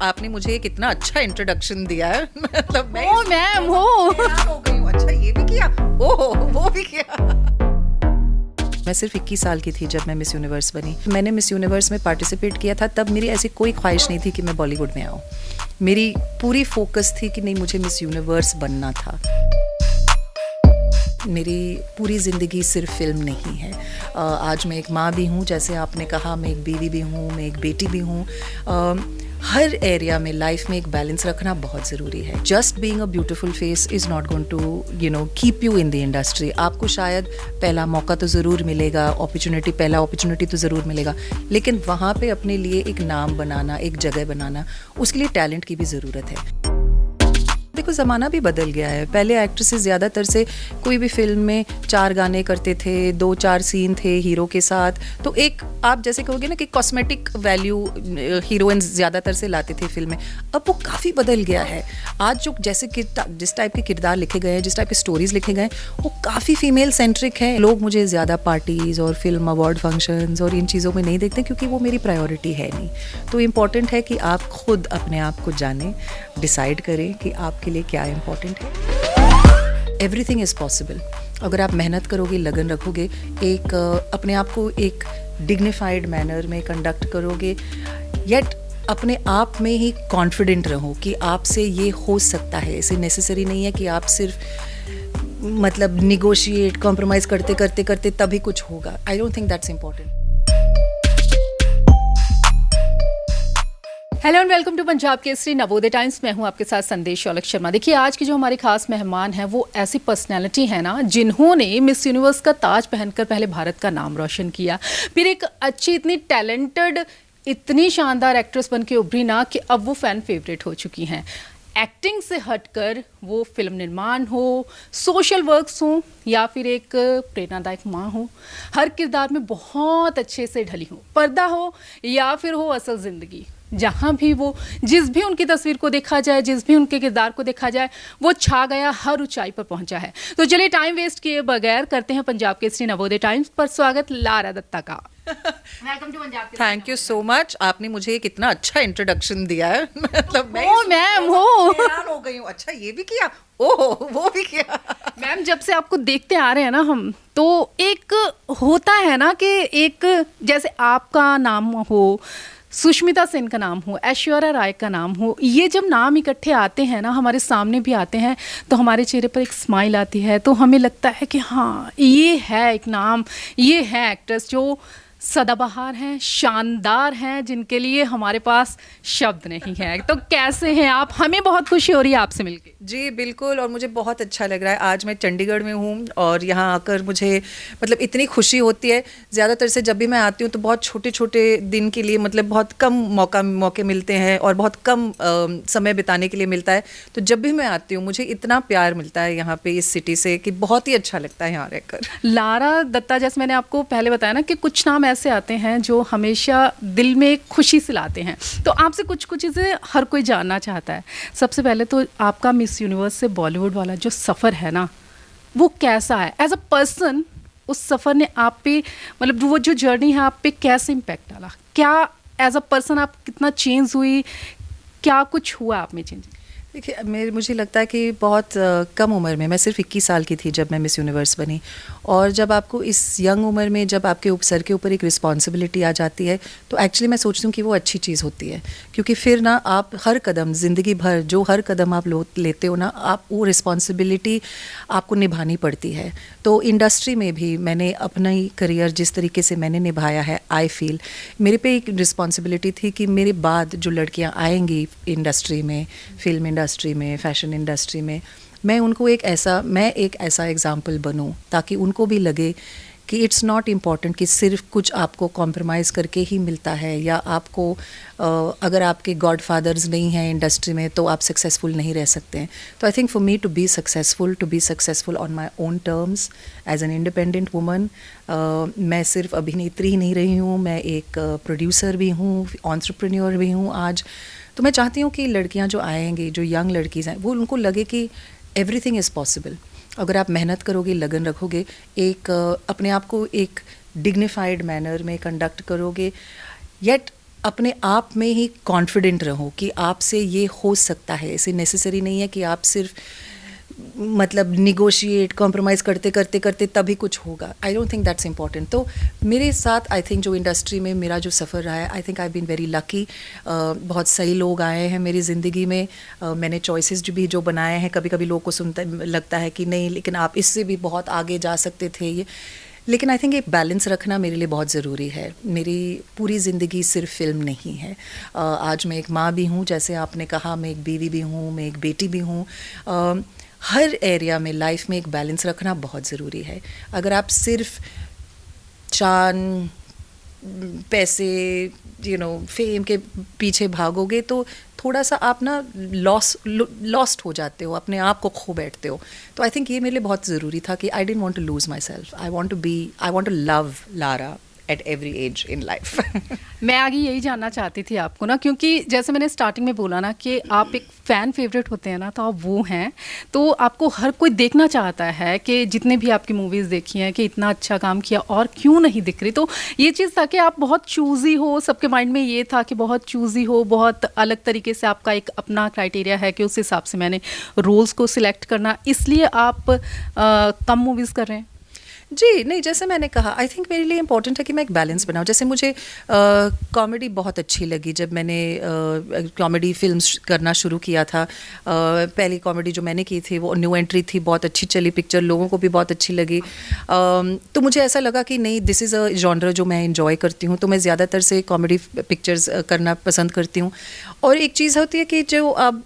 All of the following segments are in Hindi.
आपने मुझे एक इतना अच्छा इंट्रोडक्शन दिया है। मतलब मैं मैम हो हो गई हूँ। अच्छा ये भी किया, ओह वो भी किया। मैं सिर्फ 21 साल की थी जब मैं मिस यूनिवर्स बनी। मैंने मिस यूनिवर्स में पार्टिसिपेट किया था, तब मेरी ऐसी कोई ख्वाहिश नहीं थी कि मैं बॉलीवुड में आऊँ। मेरी पूरी फोकस थी कि नहीं, मुझे मिस यूनिवर्स बनना था। मेरी पूरी ज़िंदगी सिर्फ फिल्म नहीं है। आज मैं एक माँ भी हूँ, जैसे आपने कहा, मैं एक बीवी भी हूँ, मैं एक बेटी भी हूँ। हर एरिया में लाइफ में एक बैलेंस रखना बहुत ज़रूरी है। Just being a beautiful face is not going to keep you in the industry. आपको शायद पहला मौका तो ज़रूर मिलेगा, पहला अपॉर्चुनिटी तो ज़रूर मिलेगा, लेकिन वहाँ पे अपने लिए एक नाम बनाना, एक जगह बनाना, उसके लिए टैलेंट की भी ज़रूरत है। देखो ज़माना भी बदल गया है। पहले एक्ट्रेसेस ज़्यादातर से कोई भी फिल्म में 4 गाने करते थे, 2-4 सीन थे हीरो के साथ, तो एक आप जैसे कहोगे ना कि कॉस्मेटिक वैल्यू हीरोइंस ज़्यादातर से लाते थे फिल्म में। अब वो काफ़ी बदल गया है। आज जो जैसे जिस टाइप के किरदार लिखे गए हैं, जिस टाइप के स्टोरीज लिखे गए हैं, वो काफ़ी फीमेल सेंट्रिक है। लोग मुझे ज़्यादा पार्टीज़ और फिल्म अवार्ड फंक्शंस और इन चीज़ों में नहीं देखते, क्योंकि वो मेरी प्रायोरिटी है नहीं। तो इम्पॉर्टेंट है कि आप खुद अपने आप को जानें, डिसाइड करें कि आपके लिए क्या इम्पोर्टेंट है। Everything is possible. अगर आप मेहनत करोगे, लगन रखोगे, एक अपने आप को एक डिग्निफाइड मैनर में कंडक्ट करोगे, येट अपने आप में ही कॉन्फिडेंट रहो कि आपसे ये हो सकता है। इसे नेसेसरी नहीं है कि आप सिर्फ मतलब निगोशिएट, कॉम्प्रोमाइज़ करते करते करते तभी कुछ होगा। I don't think that's important. Hello and welcome to Punjab Kesari Navodaya Times. मैं हूं आपके साथ संदेश शौलक शर्मा। देखिए, आज की जो हमारे खास मेहमान हैं वो ऐसी पर्सनैलिटी है ना, जिन्होंने मिस यूनिवर्स का ताज पहनकर पहले भारत का नाम रोशन किया, फिर एक अच्छी, इतनी टैलेंटेड, इतनी शानदार एक्ट्रेस बन के उभरी ना कि अब वो फ़ैन फेवरेट हो चुकी हैं। एक्टिंग से हटकर वो फिल्म निर्माण हो, सोशल वर्क्स हो, या फिर एक प्रेरणादायक माँ हो, हर किरदार में बहुत अच्छे से ढली हो। पर्दा हो या फिर हो असल ज़िंदगी, जहाँ भी वो, जिस भी उनकी तस्वीर को देखा जाए, जिस भी उनके किरदार को देखा जाए, वो छा गया, हर ऊंचाई पर पहुंचा है। तो चलिए टाइम वेस्ट किए बगैर करते हैं पंजाब केसरी नवोदय टाइम्स पर स्वागत लारा दत्ता का। Welcome to Punjab Kesari. Thank you so much. आपने मुझे एक इतना अच्छा इंट्रोडक्शन दिया है। मतलब मैं मैम हो हैरान हो गई हूँ। अच्छा ये भी किया, ओह वो भी किया। मैम, जब से आपको देखते आ रहे हैं ना हम, तो एक होता है ना कि एक, जैसे आपका नाम हो, सुष्मिता सेन का नाम हो, ऐश्वर्या राय का नाम हो, ये जब नाम इकट्ठे आते हैं ना, हमारे सामने भी आते हैं, तो हमारे चेहरे पर एक स्माइल आती है। तो हमें लगता है कि हाँ, ये है एक नाम, ये है एक्ट्रेस जो सदाबहार हैं, शानदार हैं, जिनके लिए हमारे पास शब्द नहीं है। तो कैसे हैं आप? हमें बहुत खुशी हो रही है आपसे मिलके। जी बिल्कुल, और मुझे बहुत अच्छा लग रहा है। आज मैं चंडीगढ़ में हूँ और यहाँ आकर मुझे मतलब इतनी खुशी होती है। ज़्यादातर से जब भी मैं आती हूँ तो बहुत छोटे छोटे दिन के लिए, मतलब बहुत कम मौके मिलते हैं और बहुत कम समय बिताने के लिए मिलता है। तो जब भी मैं आती हूँ मुझे इतना प्यार मिलता है यहाँ पे, इस सिटी से, कि बहुत ही अच्छा लगता है यहाँ रहकर। लारा दत्ता, जैसे मैंने आपको पहले बताया ना कि कुछ नाम ऐसे आते हैं जो हमेशा दिल में खुशी से लाते हैं। तो आपसे कुछ चीज़ें हर कोई जानना चाहता है। सबसे पहले तो आपका मिस यूनिवर्स से बॉलीवुड वाला जो सफ़र है ना, वो कैसा है एज अ पर्सन? उस सफ़र ने आप पे, मतलब वो जो जर्नी है, आप पे कैसे इम्पैक्ट डाला? क्या एज अ पर्सन आप कितना चेंज हुई? क्या कुछ हुआ आप में चेंज? देखिए, मुझे लगता है कि बहुत कम उम्र में, मैं सिर्फ 21 साल की थी जब मैं मिस यूनिवर्स बनी, और जब आपको इस यंग उम्र में जब आपके सर के ऊपर एक रिस्पॉन्सिबिलिटी आ जाती है, तो एक्चुअली मैं सोचती हूँ कि वो अच्छी चीज़ होती है। क्योंकि फिर ना आप हर कदम, ज़िंदगी भर जो हर कदम आप लेते हो ना, आप वो रिस्पॉन्सिबिलिटी आपको निभानी पड़ती है। तो इंडस्ट्री में भी मैंने अपना ही करियर जिस तरीके से मैंने निभाया है, आई फील मेरे पे एक रिस्पॉन्सिबिलिटी थी कि मेरे बाद जो लड़कियाँ आएंगी इंडस्ट्री में, फिल्म इंडस्ट्री में, फैशन इंडस्ट्री में, मैं एक ऐसा एग्जाम्पल बनूं, ताकि उनको भी लगे कि इट्स नॉट इम्पॉर्टेंट कि सिर्फ कुछ आपको कॉम्प्रोमाइज़ करके ही मिलता है, या आपको अगर आपके गॉड फादर्स नहीं हैं इंडस्ट्री में तो आप सक्सेसफुल नहीं रह सकते हैं। तो I think for me to be successful on my own terms as an independent woman, मैं सिर्फ अभिनेत्री ही नहीं रही हूँ, मैं एक प्रोड्यूसर भी हूँ, एंटरप्रेन्योर भी हूँ आज। तो मैं चाहती हूँ कि लड़कियाँ जो आएंगी, जो यंग लड़कीज़ हैं, वो उनको लगे कि एवरीथिंग इज़ पॉसिबल। अगर आप मेहनत करोगे, लगन रखोगे, एक अपने आप को एक डिग्निफाइड मैनर में कंडक्ट करोगे, येट अपने आप में ही कॉन्फिडेंट रहो कि आपसे ये हो सकता है। ऐसे नेसेसरी नहीं है कि आप सिर्फ मतलब निगोशिएट कॉम्प्रोमाइज़ करते करते करते तभी कुछ होगा। I don't think that's important. तो मेरे साथ आई थिंक जो इंडस्ट्री में मेरा जो सफ़र रहा है, I think I been very lucky. बहुत सही लोग आए हैं मेरी ज़िंदगी में। मैंने चॉइसेस जो बनाए हैं, कभी कभी लोगों को सुनता लगता है कि नहीं लेकिन आप इससे भी बहुत आगे जा सकते थे ये, लेकिन आई थिंक एक बैलेंस रखना मेरे लिए बहुत ज़रूरी है। मेरी पूरी ज़िंदगी सिर्फ फिल्म नहीं है। आज मैं एक माँ भी हूँ, जैसे आपने कहा, मैं एक बीवी भी हूँ, मैं एक बेटी भी हूँ। हर एरिया में लाइफ में एक बैलेंस रखना बहुत ज़रूरी है। अगर आप सिर्फ चांद पैसे फेम के पीछे भागोगे तो थोड़ा सा आप ना लॉस्ट हो जाते हो, अपने आप को खो बैठते हो। तो आई थिंक ये मेरे लिए बहुत ज़रूरी था कि I didn't want to lose myself. I want to love Lara at every age in life. मैं आगे यही जानना चाहती थी आपको ना, क्योंकि जैसे मैंने स्टार्टिंग में बोला ना कि आप एक फ़ैन फेवरेट होते हैं ना, तो आप वो हैं। तो आपको हर कोई देखना चाहता है कि जितने भी आपकी मूवीज़ देखी हैं कि इतना अच्छा काम किया और क्यों नहीं दिख रही। तो ये चीज़ था कि आप बहुत चूज़ी हो, सबके माइंड में ये था कि बहुत चूज़ी हो, बहुत अलग तरीके से आपका एक अपना क्राइटेरिया है कि उस हिसाब से मैंने रोल्स को सिलेक्ट करना, इसलिए आप कम मूवीज़ कर रहे हैं। जी नहीं, जैसे मैंने कहा, आई थिंक मेरे लिए इम्पॉर्टेंट है कि मैं एक बैलेंस बनाऊँ। जैसे मुझे कॉमेडी बहुत अच्छी लगी जब मैंने कॉमेडी फिल्म्स करना शुरू किया था। पहली कॉमेडी जो मैंने की थी वो न्यू एंट्री थी, बहुत अच्छी चली पिक्चर, लोगों को भी बहुत अच्छी लगी। तो मुझे ऐसा लगा कि नहीं, दिस इज़ अ जॉनर जो मैं इंजॉय करती हूँ, तो मैं ज़्यादातर से कॉमेडी पिक्चर्स करना पसंद करती हूँ। और एक चीज़ होती है कि जो अब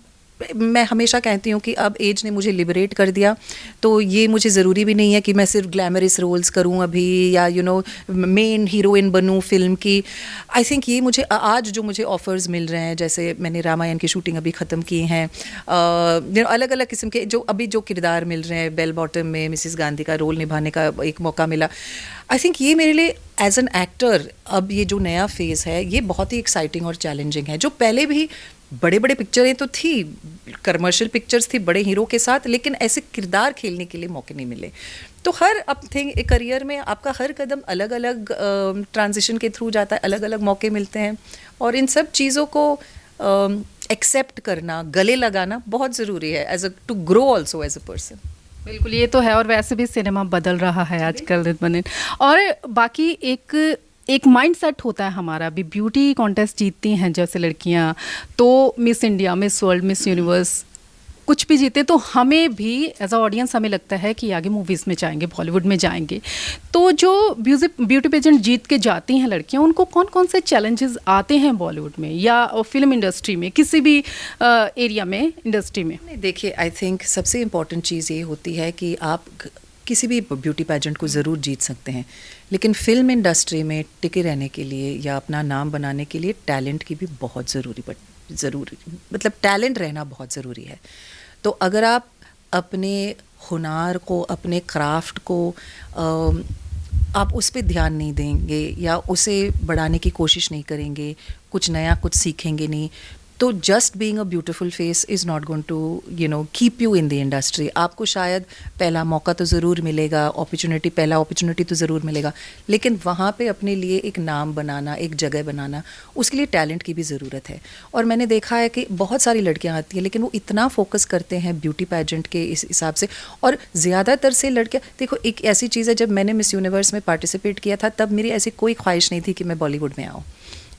मैं हमेशा कहती हूँ कि अब एज ने मुझे लिबरेट कर दिया, तो ये मुझे ज़रूरी भी नहीं है कि मैं सिर्फ ग्लैमरस रोल्स करूँ अभी, या मेन हीरोइन बनूँ फिल्म की। आई थिंक ये मुझे आज जो मुझे ऑफ़र्स मिल रहे हैं, जैसे मैंने रामायण की शूटिंग अभी ख़त्म की हैं, अलग अलग किस्म के जो किरदार मिल रहे हैं। बेल बॉटम में मिसिस गांधी का रोल निभाने का एक मौका मिला। आई थिंक ये मेरे लिए एज एन एक्टर अब ये जो नया फेज़ है ये बहुत ही एक्साइटिंग और चैलेंजिंग है। जो पहले भी बड़े बड़े पिक्चरें तो थी, कमर्शियल पिक्चर्स थी बड़े हीरो के साथ, लेकिन ऐसे किरदार खेलने के लिए मौके नहीं मिले। तो हर अब थिंक करियर में आपका हर कदम अलग अलग ट्रांजिशन के थ्रू जाता है, अलग अलग मौके मिलते हैं, और इन सब चीज़ों को एक्सेप्ट करना, गले लगाना बहुत ज़रूरी है as a to grow also as a person. बिल्कुल, ये तो है। और वैसे भी सिनेमा बदल रहा है आजकल दिन ब दिन। और बाकी एक माइंड सेट होता है हमारा भी। ब्यूटी कॉन्टेस्ट जीतती हैं जैसे लड़कियां, तो miss India, miss world, miss universe कुछ भी जीते, तो हमें भी एज अ ऑडियंस हमें लगता है कि आगे मूवीज़ में जाएंगे, बॉलीवुड में जाएंगे। तो जो ब्यूटी पेजेंट जीत के जाती हैं लड़कियां, उनको कौन कौन से चैलेंजेस आते हैं बॉलीवुड में या फिल्म इंडस्ट्री में, किसी भी एरिया में, इंडस्ट्री में? नहीं, देखिए, आई थिंक सबसे इम्पॉर्टेंट चीज़ ये होती है कि आप किसी भी ब्यूटी पेजेंट को ज़रूर जीत सकते हैं, लेकिन फिल्म इंडस्ट्री में टिके रहने के लिए या अपना नाम बनाने के लिए टैलेंट की भी बहुत ज़रूरी मतलब टैलेंट रहना बहुत ज़रूरी है। तो अगर आप अपने हुनर को, अपने क्राफ्ट को आप उस पर ध्यान नहीं देंगे या उसे बढ़ाने की कोशिश नहीं करेंगे, कुछ नया कुछ सीखेंगे नहीं, तो just being a beautiful face is not going to keep you in the industry. आपको शायद पहला मौका तो ज़रूर मिलेगा, पहला अपॉर्चुनिटी तो ज़रूर मिलेगा, लेकिन वहाँ पे अपने लिए एक नाम बनाना, एक जगह बनाना, उसके लिए टैलेंट की भी ज़रूरत है। और मैंने देखा है कि बहुत सारी लड़कियाँ आती हैं, लेकिन वो इतना फोकस करते हैं ब्यूटी पेजेंट के इस हिसाब से। और ज़्यादातर से लड़कियाँ, देखो, एक ऐसी चीज़ है, जब मैंने मिस यूनिवर्स में पार्टिसिपेट किया था तब मेरी ऐसी कोई ख्वाहिश नहीं थी कि मैं बॉलीवुड में आऊँ।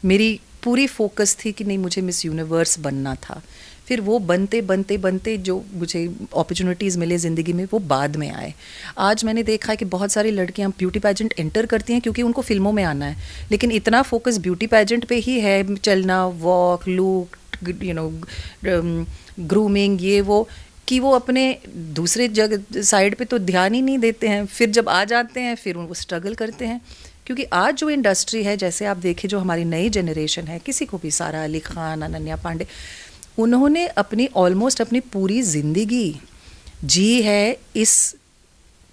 मेरी पूरी फोकस थी कि नहीं, मुझे मिस यूनिवर्स बनना था। फिर वो बनते बनते बनते जो मुझे अपॉर्चुनिटीज़ मिले ज़िंदगी में, वो बाद में आए। आज मैंने देखा है कि बहुत सारी लड़कियां ब्यूटी पेजेंट एंटर करती हैं क्योंकि उनको फिल्मों में आना है, लेकिन इतना फोकस ब्यूटी पेजेंट पे ही है, चलना, वॉक, लुक, ग्रूमिंग, ये वो, कि वो अपने दूसरे जगह साइड पे तो ध्यान ही नहीं देते हैं। फिर जब आ जाते हैं फिर उनको स्ट्रगल करते हैं, क्योंकि आज जो इंडस्ट्री है, जैसे आप देखिए, जो हमारी नई जनरेशन है, किसी को भी, सारा अली खान, अनन्या पांडे, उन्होंने ऑलमोस्ट अपनी पूरी ज़िंदगी जी है इस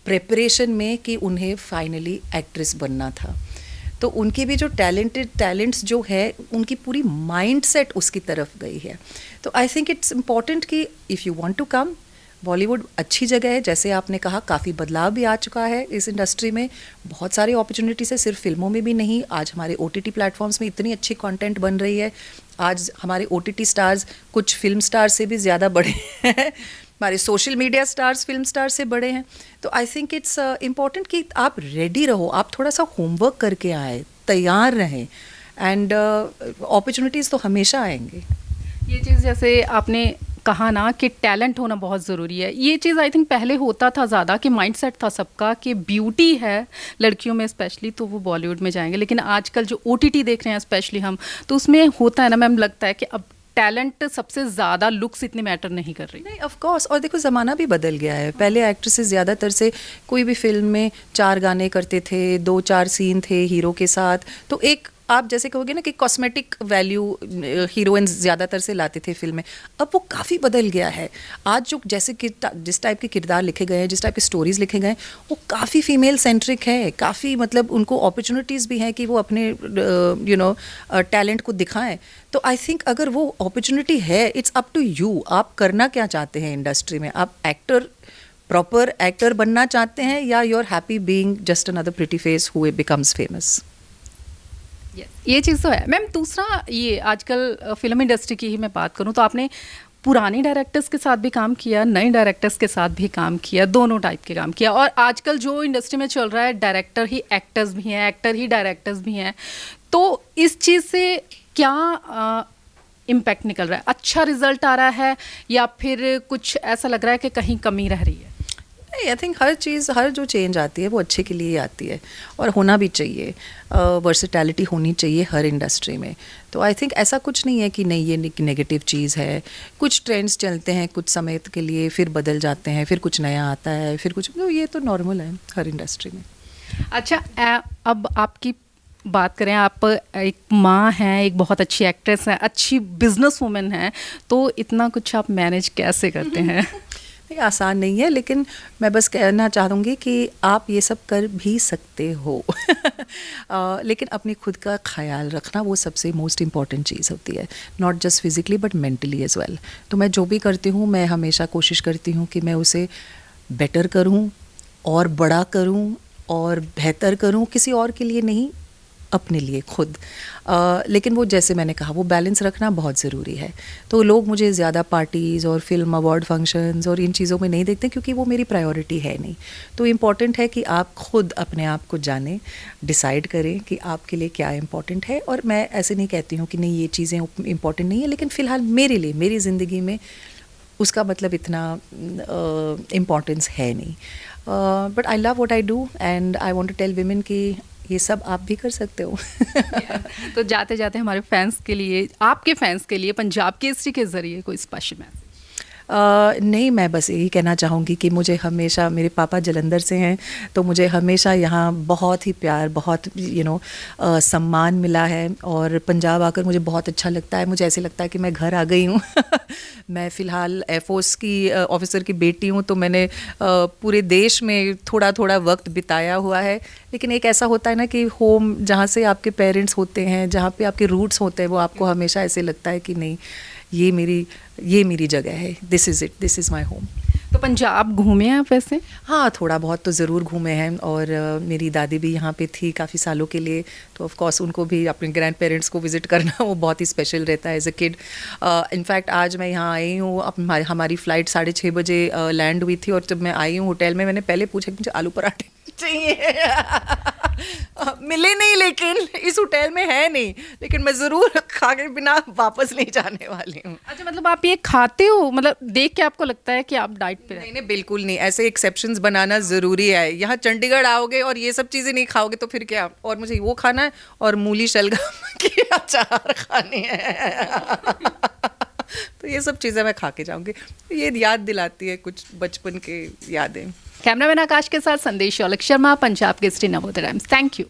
प्रिपरेशन में कि उन्हें फाइनली एक्ट्रेस बनना था। तो उनके भी जो टैलेंट्स जो है, उनकी पूरी माइंड सेट उसकी तरफ गई है। तो आई थिंक इट्स इम्पॉर्टेंट कि if you want to come, Bollywood अच्छी जगह है, जैसे आपने कहा काफ़ी बदलाव भी आ चुका है इस इंडस्ट्री में, बहुत सारी अपॉर्चुनिटीज़ है, सिर्फ फिल्मों में भी नहीं, आज हमारे OTT प्लेटफॉर्म्स में इतनी अच्छी कंटेंट बन रही है, आज हमारे OTT स्टार्स कुछ फिल्म स्टार्स से भी ज़्यादा बड़े हैं हमारे social media stars film stars से बड़े हैं। तो आई थिंक इट्स इम्पॉर्टेंट कि आप रेडी रहो, आप थोड़ा सा होमवर्क करके आए, तैयार रहें, एंड अपॉर्चुनिटीज़ तो हमेशा आएंगे। ये चीज़ जैसे आपने कहा ना कि टैलेंट होना बहुत ज़रूरी है, ये चीज़ आई थिंक पहले होता था ज़्यादा कि माइंडसेट था सबका कि ब्यूटी है लड़कियों में स्पेशली तो वो बॉलीवुड में जाएंगे, लेकिन आजकल जो OTT देख रहे हैं स्पेशली हम, तो उसमें होता है ना मैम, लगता है कि अब टैलेंट सबसे ज़्यादा, लुक्स इतने मैटर नहीं कर रही। नहीं, ऑफ कोर्स, और देखो ज़माना भी बदल गया है। पहले एक्ट्रेसेस ज़्यादातर से कोई भी फिल्म में 4 गाने करते थे, 2-4 सीन थे हीरो के साथ, तो एक आप जैसे कहोगे ना कि कॉस्मेटिक वैल्यू हीरोइंस ज़्यादातर से लाते थे फिल्म में। अब वो काफ़ी बदल गया है। आज जो जैसे जिस टाइप के किरदार लिखे गए हैं, जिस टाइप के स्टोरीज़ लिखे गए हैं, वो काफ़ी फीमेल सेंट्रिक है, काफ़ी मतलब उनको अपॉर्चुनिटीज़ भी हैं कि वो अपने टैलेंट को दिखाएं। तो आई थिंक अगर वो अपॉर्चुनिटी है, इट्स अप टू यू, आप करना क्या चाहते हैं इंडस्ट्री में। आप प्रॉपर एक्टर बनना चाहते हैं, या you are happy being just another pretty face who becomes famous. ये चीज़ तो है मैम। दूसरा, ये आजकल फिल्म इंडस्ट्री की ही मैं बात करूँ तो आपने पुराने डायरेक्टर्स के साथ भी काम किया, नए डायरेक्टर्स के साथ भी काम किया, दोनों टाइप के काम किया, और आजकल जो इंडस्ट्री में चल रहा है डायरेक्टर ही एक्टर्स भी हैं, एक्टर ही डायरेक्टर्स भी हैं, तो इस चीज़ से क्या इम्पैक्ट निकल रहा है? अच्छा रिजल्ट आ रहा है या फिर कुछ ऐसा लग रहा है कि कहीं कमी रह रही है? नहीं, आई थिंक हर जो चेंज आती है वो अच्छे के लिए ही आती है, और होना भी चाहिए। वर्सेटैलिटी होनी चाहिए हर इंडस्ट्री में। तो आई थिंक ऐसा कुछ नहीं है कि नहीं ये नेगेटिव चीज़ है। कुछ ट्रेंड्स चलते हैं कुछ समय के लिए, फिर बदल जाते हैं, फिर कुछ नया आता है, फिर कुछ, तो ये तो नॉर्मल है हर इंडस्ट्री में। अच्छा, अब आपकी बात करें, आप एक माँ हैं, एक बहुत अच्छी एक्ट्रेस हैं, अच्छी बिजनेस वूमेन हैं, तो इतना कुछ आप मैनेज कैसे करते हैं? नहीं, आसान नहीं है, लेकिन मैं बस कहना चाहूँगी कि आप ये सब कर भी सकते हो लेकिन अपनी खुद का ख्याल रखना वो सबसे मोस्ट इम्पॉर्टेंट चीज़ होती है, not just physically but mentally as well. तो मैं जो भी करती हूँ, मैं हमेशा कोशिश करती हूँ कि मैं उसे बेटर करूँ और बड़ा करूँ और बेहतर करूँ, किसी और के लिए नहीं, अपने लिए खुद। लेकिन वो जैसे मैंने कहा, वो बैलेंस रखना बहुत ज़रूरी है। तो लोग मुझे ज़्यादा पार्टीज़ और फिल्म अवार्ड फंक्शंस और इन चीज़ों में नहीं देखते, क्योंकि वो मेरी प्रायोरिटी है नहीं। तो इम्पॉर्टेंट है कि आप खुद अपने आप को जानें, डिसाइड करें कि आपके लिए क्या इम्पॉर्टेंट है। और मैं ऐसे नहीं कहती हूँ कि नहीं ये चीज़ें इम्पॉर्टेंट नहीं है, लेकिन फ़िलहाल मेरे लिए, मेरी ज़िंदगी में उसका मतलब इतना इम्पॉर्टेंस है नहीं। But I love what I do and I want to tell women कि ये सब आप भी कर सकते हो। तो जाते जाते हमारे फैंस के लिए, आपके फैंस के लिए पंजाब केसरी के ज़रिए कोई स्पेशल मैसेज? नहीं, मैं बस यही कहना चाहूँगी कि मुझे हमेशा, मेरे पापा जलंधर से हैं, तो मुझे हमेशा यहाँ बहुत ही प्यार, बहुत सम्मान मिला है, और पंजाब आकर मुझे बहुत अच्छा लगता है। मुझे ऐसे लगता है कि मैं घर आ गई हूँ मैं फ़िलहाल एयरफोर्स की ऑफिसर की बेटी हूँ, तो मैंने पूरे देश में थोड़ा थोड़ा वक्त बिताया हुआ है। लेकिन एक ऐसा होता है ना कि होम, जहाँ से आपके पेरेंट्स होते हैं, जहाँ पे आपके रूट्स होते हैं, वो आपको हमेशा ऐसे लगता है कि नहीं, ये मेरी जगह है, दिस इज़ माई होम। तो पंजाब घूमे हैं आप वैसे? हाँ, थोड़ा बहुत तो ज़रूर घूमे हैं, और मेरी दादी भी यहाँ पे थी काफ़ी सालों के लिए, तो ऑफ कोर्स उनको भी अपने ग्रैंड पेरेंट्स को विज़िट करना वो बहुत ही स्पेशल रहता है एज अ किड। इनफैक्ट आज मैं यहाँ आई हूँ, अब हमारी फ़्लाइट 6:30 बजे लैंड हुई थी, और जब मैं आई हूँ होटल में, मैंने पहले पूछा कि मुझे आलू पराठे चाहिए मिले नहीं, लेकिन इस होटल में है नहीं, लेकिन मैं ज़रूर खा के बिना वापस नहीं जाने वाली हूँ। अच्छा, मतलब आप ये खाते हो, मतलब देख के आपको लगता है कि आप डाइट पे? नहीं, बिल्कुल नहीं, ऐसे एक्सेप्शंस बनाना ज़रूरी है। यहाँ चंडीगढ़ आओगे और ये सब चीज़ें नहीं खाओगे तो फिर क्या? और मुझे वो खाना है और मूली शलगम की अचार खानी है तो ये सब चीज़ें मैं खा के जाऊँगी। ये याद दिलाती है कुछ बचपन के यादें। कैमरामैन आकाश के साथ संदेश शौलख Sharma, Punjab Kesari, Navodaya Times. Thank you.